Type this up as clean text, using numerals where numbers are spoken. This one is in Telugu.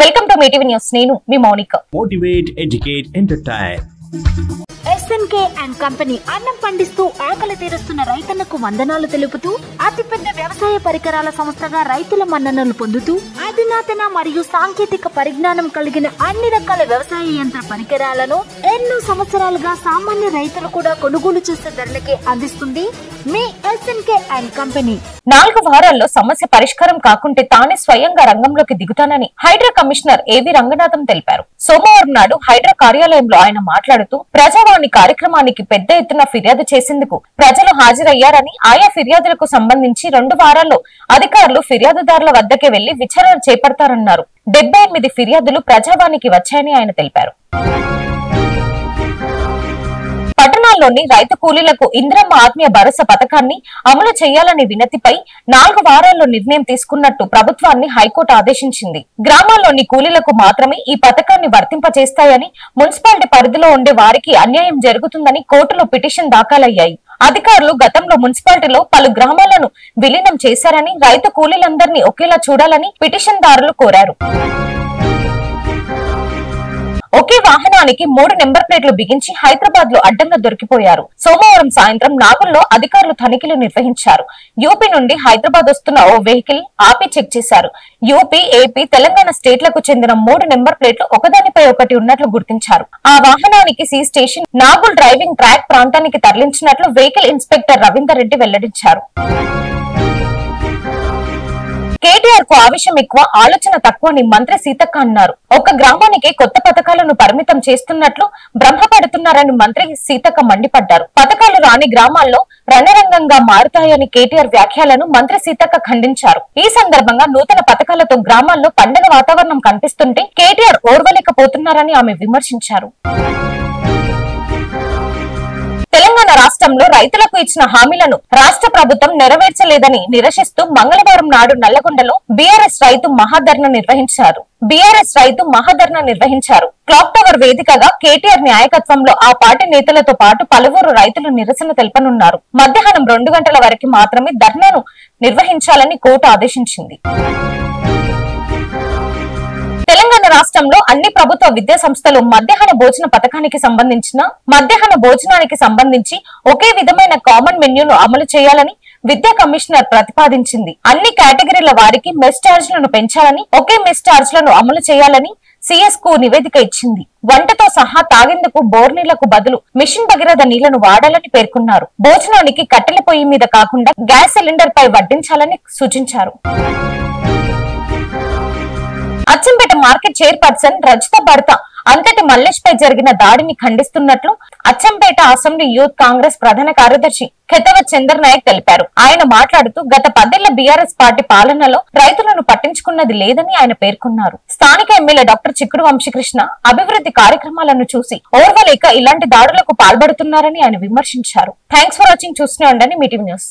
Welcome to Mee TV news. నేను మీ Mounika. Motivate, educate, entertain. SNK and company అన్నం పండిస్తూ ఆకలి తీరుస్తున్న రైతన్నకు వందనాలు తెలుపుతూ అతిపెద్ద వ్యవసాయ పరికరాల సంస్థగా రైతుల మన్ననలు పొందుతూ అధునాతన మరియు సాంకేతిక పరిజ్ఞానం కలిగిన అన్ని రకాల వ్యవసాయ యంత్ర పరికరాలను ఎన్నో సంవత్సరాలుగా సామాన్య రైతులు కూడా కొనుగోలు చేసే ధరలకే అందిస్తుంది మీ ఎస్ఎన్కే అండ్ కంపెనీ. 4 వారాల్లో సమస్య పరిష్కారం కాకుంటే తానే స్వయంగా రంగంలోకి దిగుతానని హైడ్రా కమిషనర్ ఏవి రంగనాథన్ తెలిపారు. సోమవారం నాడు హైడ్రా కార్యాలయంలో ఆయన మాట్లాడుతూ ప్రజావాణి కార్యక్రమానికి పెద్ద ఎత్తున ఫిర్యాదు చేసేందుకు ప్రజలు హాజరయ్యారని, ఆయా ఫిర్యాదులకు సంబంధించి 2 వారాల్లో అధికారులు ఫిర్యాదుదారుల వద్దకే వెళ్లి విచారణ చేపడతారన్నారు. 78 ఫిర్యాదులు ప్రజావాణికి వచ్చాయని ఆయన తెలిపారు. పట్టణాల్లోని రైతు కూలీలకు ఇందిరమ్మ ఆత్మీయ భరోసా పథకాన్ని అమలు చేయాలనే వినతిపై 4 వారాల్లో నిర్ణయం తీసుకున్నట్టు ప్రభుత్వాన్ని హైకోర్టు ఆదేశించింది. గ్రామాల్లోని కూలీలకు మాత్రమే ఈ పథకాన్ని వర్తింపచేస్తాయని, మున్సిపాలిటీ పరిధిలో ఉండే వారికి అన్యాయం జరుగుతుందని కోర్టులో పిటిషన్ దాఖలయ్యాయి. అధికారులు గతంలో మున్సిపాలిటీలో పలు గ్రామాలను విలీనం చేశారని, రైతు కూలీలందరినీ ఒకేలా చూడాలని పిటిషన్దారులు కోరారు. ఒకే వాహనానికి 3 నెంబర్ ప్లేట్లు బిగించి హైదరాబాద్ లో అడ్డంగా దొరికిపోయారు. సోమవారం సాయంత్రం నాగుల్లో అధికారులు తనిఖీలు నిర్వహించారు. యూపీ నుండి హైదరాబాద్ వస్తున్న ఓ వెహికల్ ఆపి చెక్ చేశారు. యూపీ, ఏపీ, తెలంగాణ స్టేట్లకు చెందిన 3 నెంబర్ ప్లేట్లు ఒకదానిపై ఒకటి ఉన్నట్లు గుర్తించారు. ఆ వాహనానికి C station Nagole driving track ప్రాంతానికి తరలించినట్లు వెహికల్ ఇన్స్పెక్టర్ రవీందర్ రెడ్డి వెల్లడించారు. కేటీఆర్ కు ఆవేశం ఎక్కువ, ఆలోచన తక్కువ అని మంత్రి సీతక్క అన్నారు. ఒక గ్రామానికి కొత్త పథకాలను పరిమితం చేస్తున్నట్లు బ్రహ్మపడుతున్నారని మంత్రి సీతక్క మండిపడ్డారు. పథకాలు రాని గ్రామాల్లో రణరంగంగా మారుతాయని కేటీఆర్ వ్యాఖ్యలను మంత్రి సీతక్క ఖండించారు. ఈ సందర్భంగా నూతన పథకాలతో గ్రామాల్లో పండుగ వాతావరణం కనిపిస్తుంటే కేటీఆర్ ఓర్వలేకపోతున్నారని ఆమె విమర్శించారు. తెలంగాణ రాష్ట్రంలో రైతులకు ఇచ్చిన హామీలను రాష్ట్ర ప్రభుత్వం నెరవేర్చలేదని నిరసిస్తూ మంగళవారం నాడు నల్లగొండలో బీఆర్ఎస్ రైతు మహాధర్నా నిర్వహించారు. క్లాక్ టవర్ వేదికగా కేటీఆర్ నాయకత్వంలో ఆ పార్టీ నేతలతో పాటు పలువురు రైతులు నిరసన తెలుపనున్నారు. మధ్యాహ్నం 2 గంటల వరకు మాత్రమే ధర్నాను నిర్వహించాలని కోర్టు ఆదేశించింది. తెలంగాణ రాష్ట్రంలో అన్ని ప్రభుత్వ విద్యా సంస్థలు మధ్యాహ్న భోజనానికి సంబంధించి ఒకే విధమైన కామన్ మెన్యూను అమలు చేయాలని విద్యా కమిషనర్ ప్రతిపాదించింది. అన్ని కేటగిరీల వారికి మెస్ ఛార్జీలను పెంచాలని, ఒకే మెస్ ఛార్జీలను అమలు చేయాలని సిఎస్ కు నివేదిక ఇచ్చింది. వంటతో సహా తాగేందుకు బోర్ నీళ్లకు బదులు మిషన్ భగీరథ నీళ్లను వాడాలని పేర్కొన్నారు. భోజనానికి కట్టెల పొయ్యి మీద కాకుండా గ్యాస్ సిలిండర్ పై వడ్డించాలని సూచించారు. అచ్చంపేట మార్కెట్ చైర్పర్సన్ రజిత భర్త అంతటి మల్లేష్ పై జరిగిన దాడిని ఖండిస్తున్నట్లు అచ్చంపేట అసెంబ్లీ యూత్ కాంగ్రెస్ ప్రధాన కార్యదర్శి ఖెతవ చందర్ నాయక్ తెలిపారు. ఆయన మాట్లాడుతూ గత 10 ఏళ్ల బీఆర్ఎస్ పార్టీ పాలనలో రైతులను పట్టించుకున్నది లేదని ఆయన పేర్కొన్నారు. స్థానిక ఎమ్మెల్యే డాక్టర్ చిక్కుడు వంశీకృష్ణ అభివృద్ధి కార్యక్రమాలను చూసి ఓర్వలేక ఇలాంటి దాడులకు పాల్పడుతున్నారని ఆయన విమర్శించారు. Thanks for watching. చూస్తూనే ఉండండి మీటీవీ న్యూస్.